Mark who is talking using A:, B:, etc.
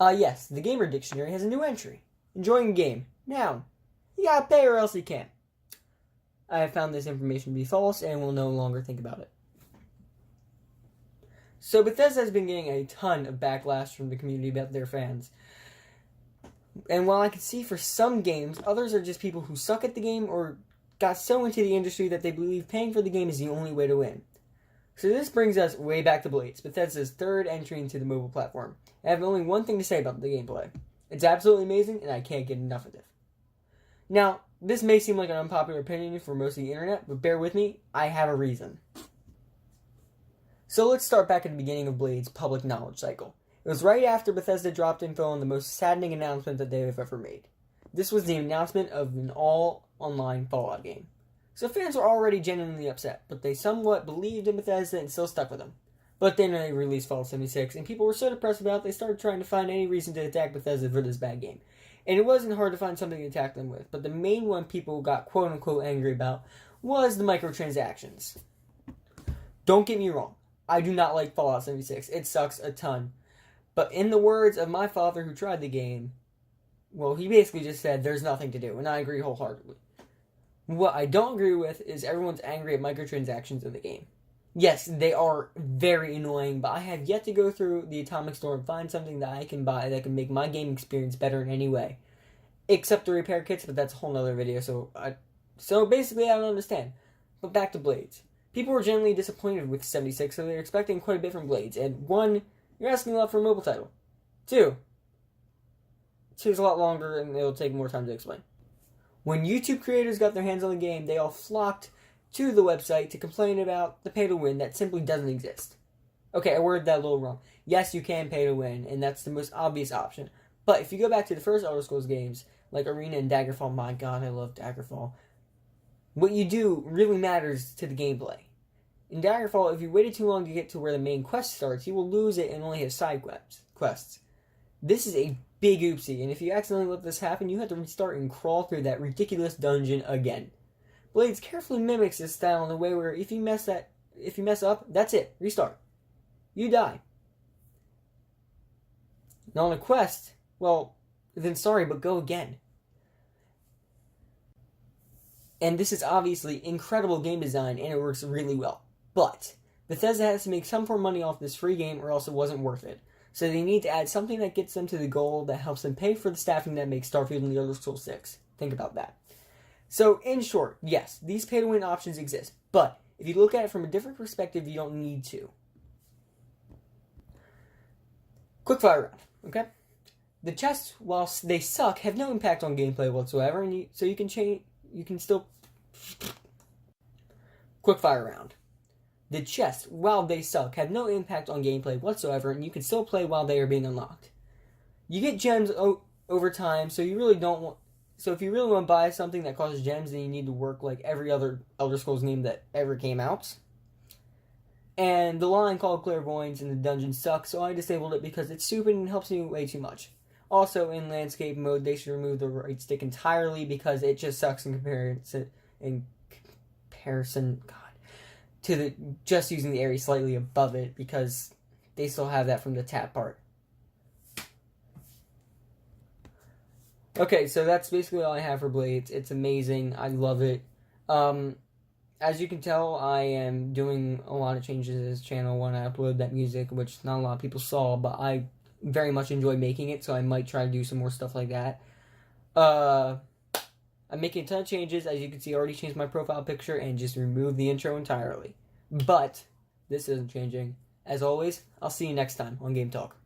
A: Yes, the Gamer Dictionary has a new entry. Enjoying a game. Noun. You gotta pay or else you can't. I have found this information to be false and will no longer think about it. So Bethesda has been getting a ton of backlash from the community about their fans. And while I can see for some games, others are just people who suck at the game or got so into the industry that they believe paying for the game is the only way to win. So this brings us way back to Blades, Bethesda's third entry into the mobile platform. I have only one thing to say about the gameplay. It's absolutely amazing, and I can't get enough of it. Now, this may seem like an unpopular opinion for most of the internet, but bear with me, I have a reason. So let's start back at the beginning of Blades' public knowledge cycle. It was right after Bethesda dropped info on the most saddening announcement that they have ever made. This was the announcement of an all-online Fallout game. So fans were already genuinely upset, but they somewhat believed in Bethesda and still stuck with them. But then they released Fallout 76, and people were so depressed about it, they started trying to find any reason to attack Bethesda for this bad game. And it wasn't hard to find something to attack them with, but the main one people got quote-unquote angry about was the microtransactions. Don't get me wrong, I do not like Fallout 76. It sucks a ton. But in the words of my father who tried the game, well, he basically just said there's nothing to do, and I agree wholeheartedly. What I don't agree with is everyone's angry at microtransactions in the game. Yes, they are very annoying, but I have yet to go through the Atomic Store and find something that I can buy that can make my game experience better in any way. Except the repair kits, but that's a whole nother video, so basically I don't understand. But back to Blades. People were generally disappointed with 76, so they're expecting quite a bit from Blades. And 1, you're asking a lot for a mobile title. 2 is a lot longer and it'll take more time to explain. When YouTube creators got their hands on the game, they all flocked to the website to complain about the pay to win that simply doesn't exist. Okay, I worded that a little wrong. Yes, you can pay to win, and that's the most obvious option. But if you go back to the first Elder Scrolls games, like Arena and Daggerfall, my god, I love Daggerfall. What you do really matters to the gameplay. In Daggerfall, if you waited too long to get to where the main quest starts, you will lose it and only have side quests. This is a big oopsie, and if you accidentally let this happen, you have to restart and crawl through that ridiculous dungeon again. Blades carefully mimics this style in a way where if you mess up, that's it. Restart. You die. Now on a quest, well, then sorry, but go again. And this is obviously incredible game design, and it works really well. But Bethesda has to make some more money off this free game, or else it wasn't worth it. So they need to add something that gets them to the goal that helps them pay for the staffing that makes Starfield and the Elder Scrolls 6. Think about that. So, in short, yes, these pay-to-win options exist, but if you look at it from a different perspective, you don't need to. Quickfire round, okay? The chests, whilst they suck, have no impact on gameplay whatsoever, and so you can still... Quickfire round. The chests, while they suck, have no impact on gameplay whatsoever, and you can still play while they are being unlocked. You get gems over time, so you really don't want... So if you really want to buy something that costs gems, then you need to work like every other Elder Scrolls game that ever came out. And the line called Clairvoyance in the dungeon sucks, so I disabled it because it's stupid and helps me way too much. Also, in landscape mode, they should remove the right stick entirely because it just sucks in comparison, to the just using the area slightly above it because they still have that from the tap part. Okay, so that's basically all I have for Blades. It's amazing. I love it. As you can tell, I am doing a lot of changes to this channel when I upload that music, which not a lot of people saw, but I very much enjoy making it, so I might try to do some more stuff like that. I'm making a ton of changes. As you can see, I already changed my profile picture and just removed the intro entirely. But this isn't changing. As always, I'll see you next time on Game Talk.